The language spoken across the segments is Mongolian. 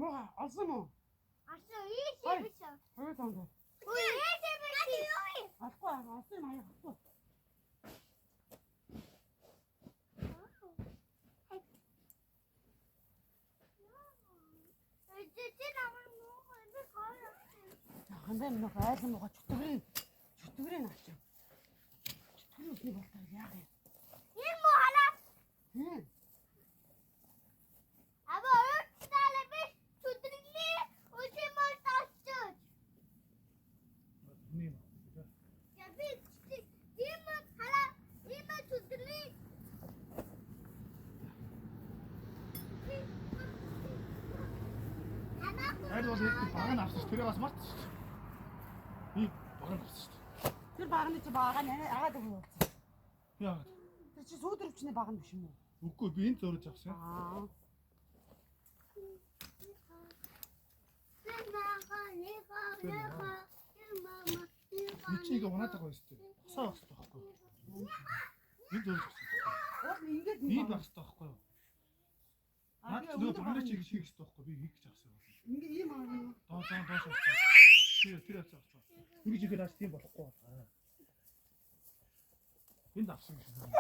뭐가 알았어 뭐. 알았어 이 집에서. 그래 당근. 우리 집에서. 알았어 알았어 많이 알았어. 근데 뭐 가야지 뭐가 죽도 그래 났죠. 죽도 그래 먹다 이래야 돼. 이모 하나. 응. 아빠 어디 살래? 주드리니 오지마 따스. 야비 이모 하나 이모 주드리. Хайр бол нэг баг нь авсан ш. Тэрээс мартчих. Би баг нь авсан ш. Тэр баг нь чи байгаа нэ агаад өгөө. Яа. Тэр чи сүүдэрвчний баг нь биш юм уу? Үгүй би энэ зөрөж авсан. Аа. Би чигээ унаад байгаа юм шүү дээ. Хосоо авсан байхгүй юу? Энэ зөрөж авсан. Оо ингээд Би авсан байхгүй юу? Наад нөгөө багны чиг хийх хэрэгтэй байхгүй би хийх гэж авсан. Ингээ ийм аа юм. Доош авсан. Тэр авсан. Ингэж ихээр аж тийм болохгүй байна. Энд авсан гэж байна.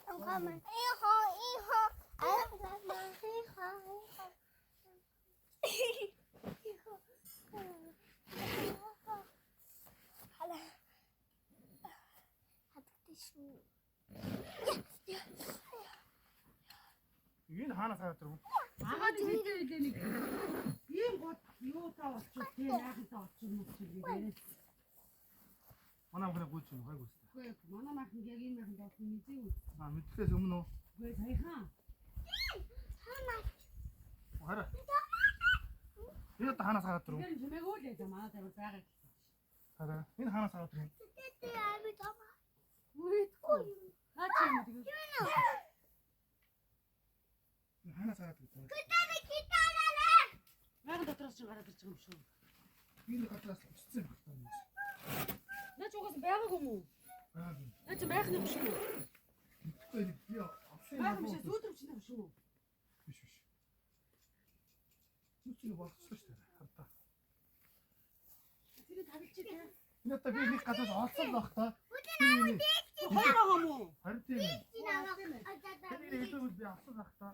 I'm coming. Энэ хаанаас хараад ирв? Агаад хэлээ нэг. Ийм гот юу таа болчих тийм яахад очих юм чи. Манай хүн гүйж юм гайгүй үстэй. Үгүй манай махан яг энэ махан болох юм үзээ. Аа мэдхээс өмнө үү? Үгүй саяхан. Хараа. Энэ та хаанаас хараад ирв? Энэ чимээгөө л яа манай тавар байгаа. Хараа. Энэ хаанаас хараад ирв? Үгүй. Хаач юм гэдэг. Хаанаас хараад ирв? Махан дотроос ч гараад ирж байгаа юм шүү. Энэ гадраас уцсан байна. Наач угаас байгаагүй юм уу? Байгаагүй. Наач байх юм шүү. Мэдхгүй би авсан Байх юм шиг сүйтрвч юм шүү. Биш. Нүчиг болгочихлоо шүү дээ. Хардаа. Тэр тавилчих тийм. Энэ одоо би нэг гадаас олсон байх та. Хоёроо муу. Харин тийм ээ. 지나가. Тэнийг илүү би авсан ах та.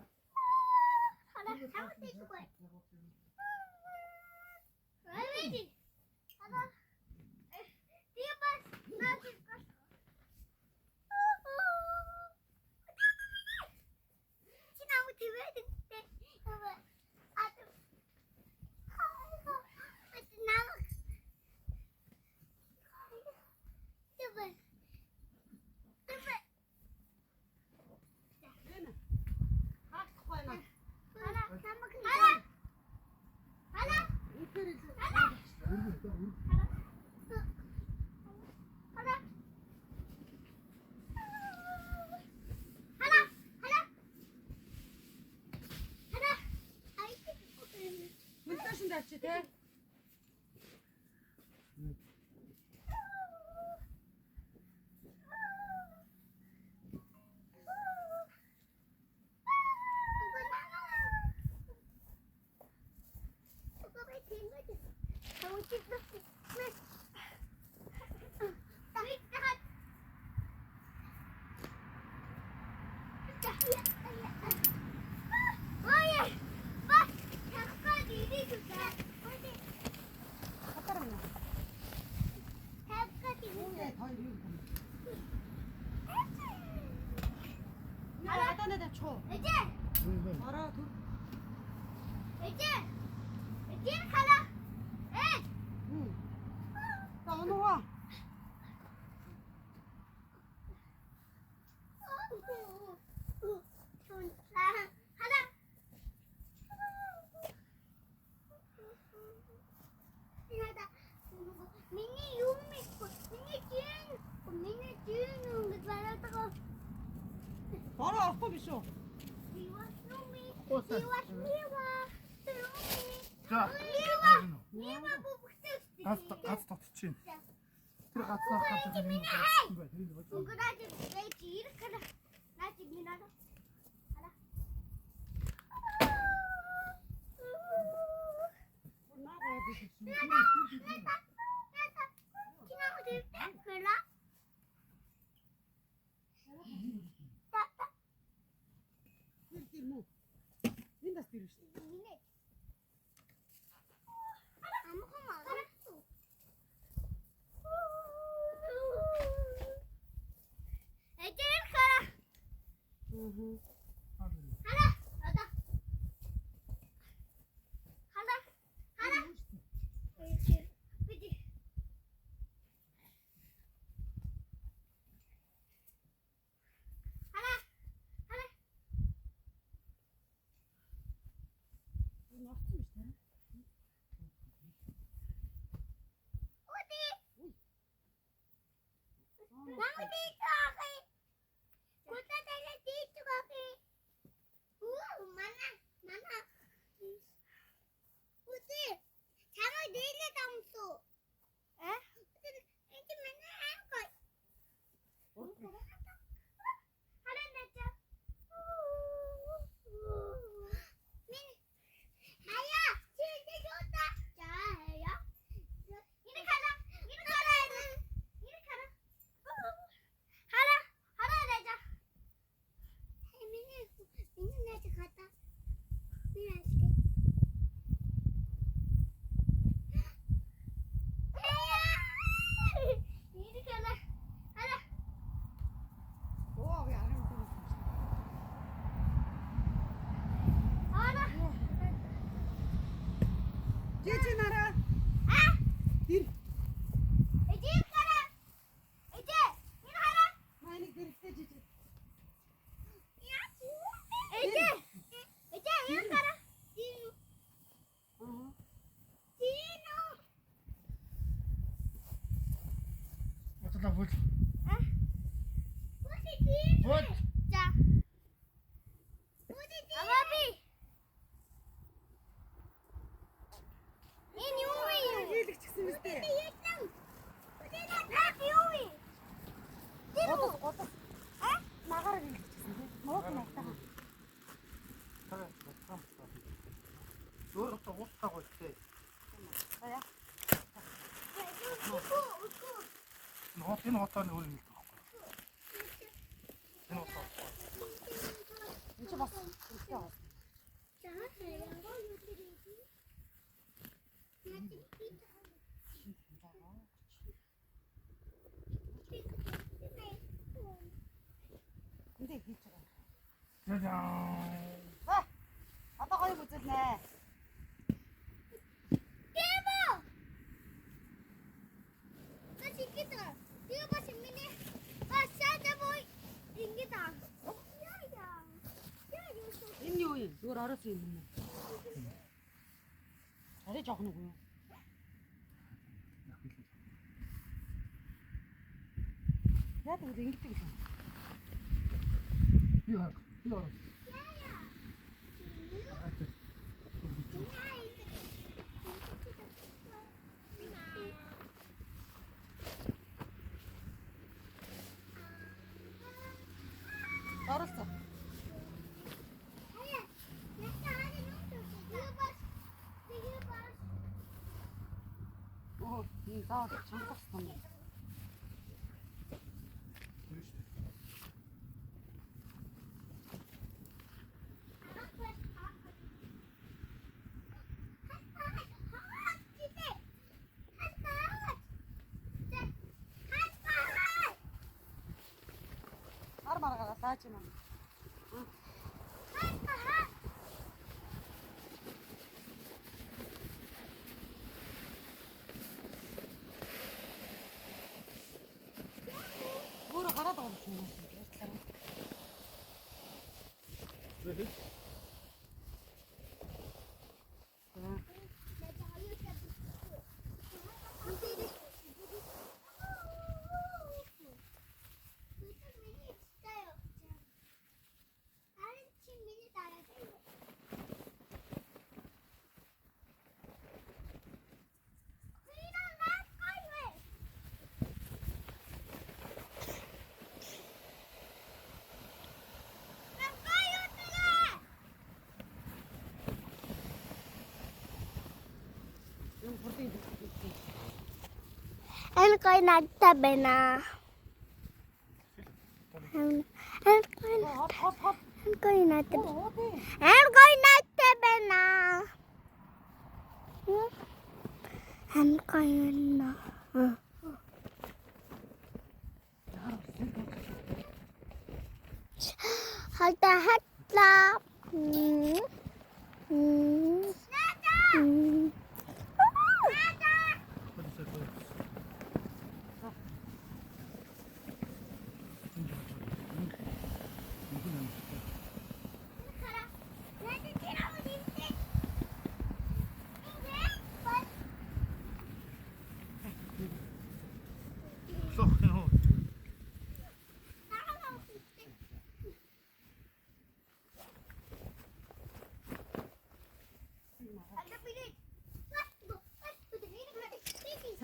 하나 잘못된 거야. 왜지? 하나. 뒤에 나 지금 지나고 뒤에 됐대. 아주 아이고 나가. 제발. 제발. Хаа хойно. 하나 남은 하나. 하나. Ихэр 하나. 하나. 하나. 하나. 아이고. Мөнтөөшөнд авчи те. Хатарна. Хоёр юу юм. Яа хатанаа тавчуу. Ороо түр. Та оноо. Ороо орохгүй биш үү? За. Газ татчихин. Тэр гацаа хатах юм байна. Тэр нь бодсон. Наагаа биш үү? Тэр муу. Энд бас тэр шүү. Энэ авсан биш үү? Оо яа юм бэ? Жижи нараа. Тэр майник дэрэгтэй жижи. Аа. Отлоо бол. Хийлэгч гисэн мэт. Годос. Магаар хийлэгч гисэн. Мууд найтаа. Тага утгам. Өөр утгах үстэй. Ая. Энэ хотооны өөр юм байна. Эндээ хийж байгаа. 짜잔. За. Одоо гоё үзэлнэ. Тэмо. Бас ихэд. Тэгээ бас миний. Бас шатаа бой. Ингээд аа. Яа. Яа юу. Энэ юу юм? Зүгээр ороос юм юм. Арай жоох нэг юм. Яа тэгвэл ингэдэг юм. 이거 이거. Оролцоо. Оо, энэ заа чангалах юм. Ар маргагаа саач юм. Өөр гараад байгаа юм байна. 왜? Yung puti. Em coi nata bena. Em coi Hop hop hop. em coi nata. Oo, di. Em coi nata bena. Em coi na. Hata hata.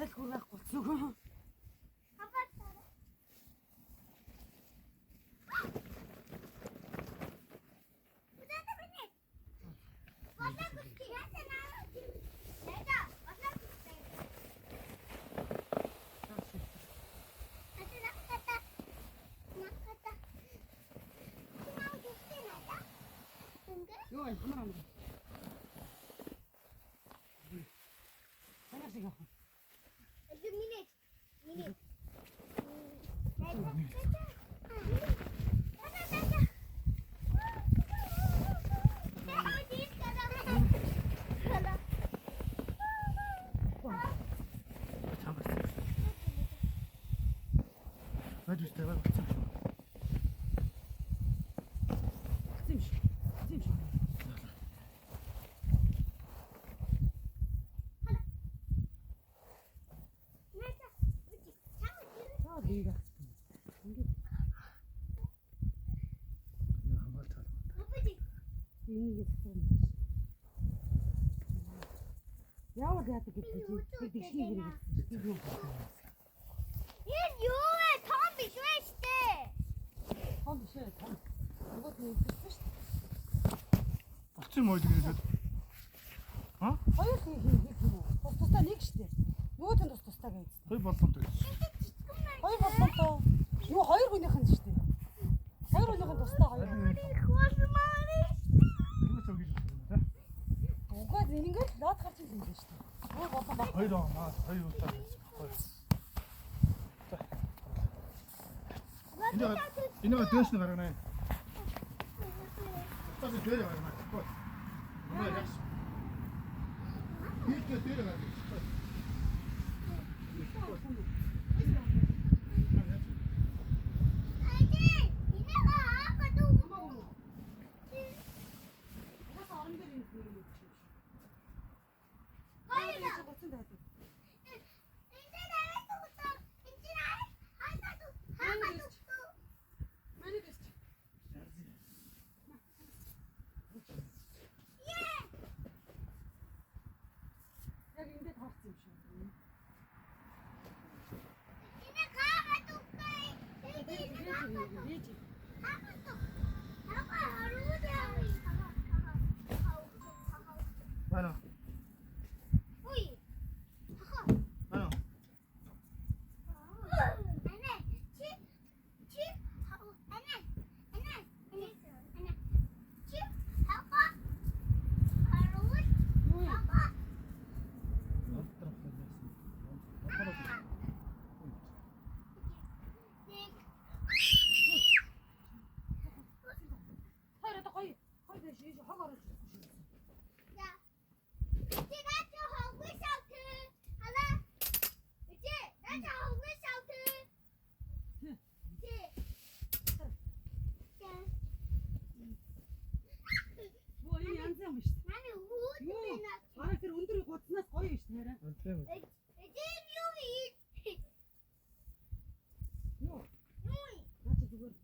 Сайн хүрэх болцсон. Юу юм хамаар юм. Санаа шиг. Liga. Яавал яадаг гэж би шиг хэрэг. Энэ юу вэ? Том биш вэ штэ. Том биш ээ, том. Нөгөө нь биш шүү дээ. 어찌 뭐 이렇게 어? Хоёр хийх юм уу? Тусдаа нэг шүү дээ. Нөгөө нь тусдаа гэж. 거의 болтон 돼. Хоёр болсон тоо. Юу хоёр хүнийх нь шүү дээ. Хоёр хүнийх нь тусдаа хоёр. 이거 저기 줬어. Угаа ингээд лот гарч ирсэн юм шүү дээ. Өөр болон баг. 거의 다 거의 다 됐어. 이제 이제 대신 가라네. Хатаа дээр гарна. Гол. Маа яаш. Бид дээр гарна. Ano? Ano? Тэр өндөр гудснаас гоё шүү дээ. Тийм үү. Юу? Наач зүгээр.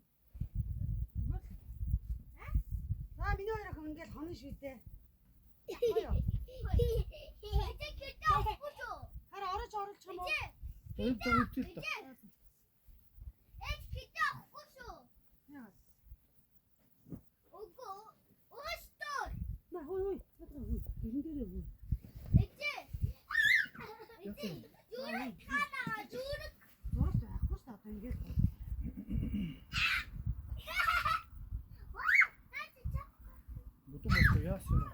Аа миний хоёр охин ингээл хоноо шүү дээ. Хараа орж юм уу? Энд төвтэй та. На хой. Гэрэн дээр юу? Зурж авахгүй шүү дээ ингээл. Будуу мото яасан юм.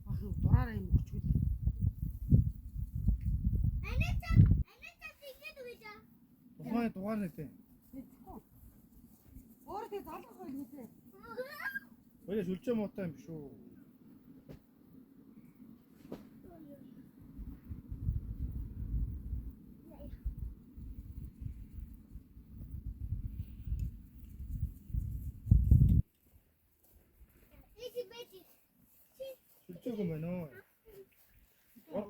Ахын дураараа юм өчгөл. Дугаар нэтэ. Өөр тэг залгах байл нэтэ. Хоёул шүлжээ муутай юм биш үү? Шүлжээгүй байна уу?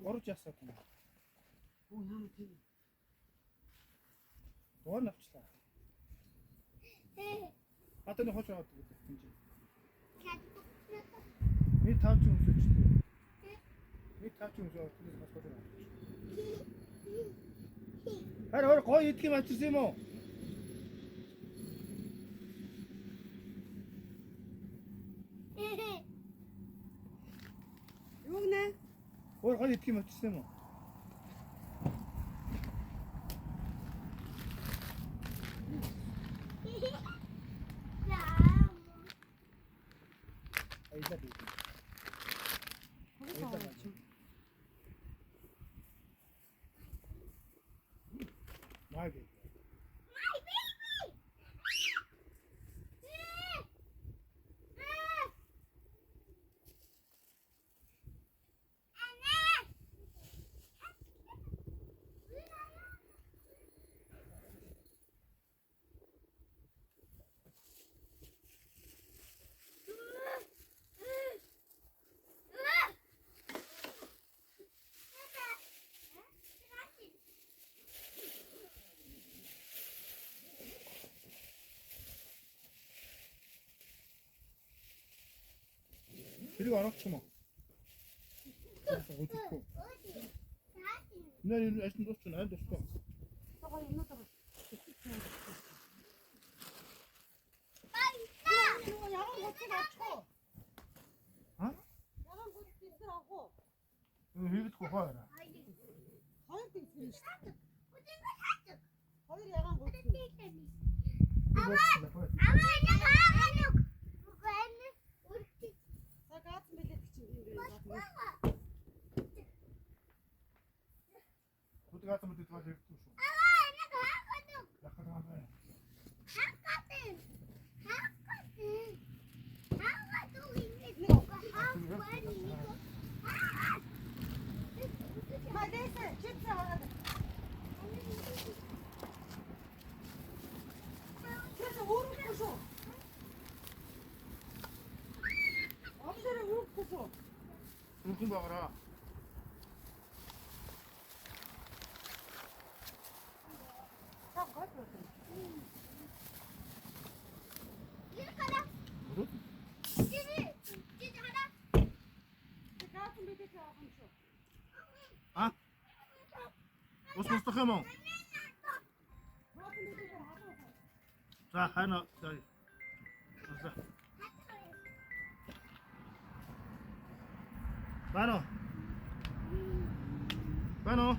Орж ясаа юм. Оо яа тийм. Дугаар навчлаа. Хатаны хоч аваад гэдэг юм чи. Би 5 ч өмсөж дээ. Би 5 ч өмсөж тэрээс бас гоё. Хараа гоё идэх юм авчихсан юм уу? Юу гэнэ? Гоё идэх юм авчихсан юм уу? Айда би. My baby. 그리고 안 왔구만. 어디 있고? 나 이거 아직 넣었어, 나 넣었어. 저거 있는다고. 이거 야간 고치 맞춰. 어? 야간 고치 있으라고. 이거 위부터 봐라. 가을도 있으니. 가을이 야간 고치. 같은 데어디 갔다 뭐 뒤에 와서 또. 약간 하네. Бүтэн байгаараа. Цаа гол байна. Ирэх хараа. Өрөө. Чи хараа. Гаатан бидээ яах юм шүү. А? Ус мустах юм уу? Гаатан бидээ хаалаа. За хайна. За. Бано. Бано.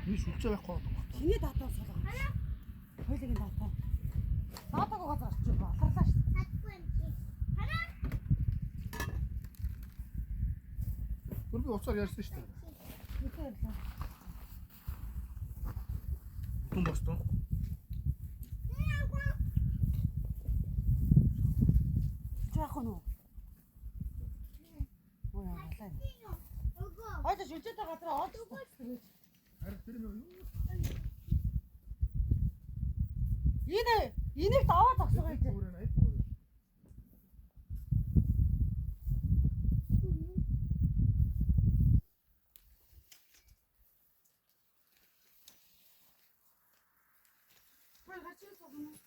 Ни сүлжээ байхгүй байна. Хиний татаа суулгаа. Хойлогийн татаа. Таатаагаа газар очив болорлаа шүү. Хатгүй юм чи. Хараа. Гүр би уцаар ярьсан шүү дээ. Бүтэн ирлээ. Бүтэн бостон. Яах вэ? Ой яалаа. Ого. Хойдоо шүлжээтэй газар олж. Харин тэр нь юу? Энийг даваа зогсоо гэж. Бүрэн айд бүрэн. Хой хачиж байгаа юм.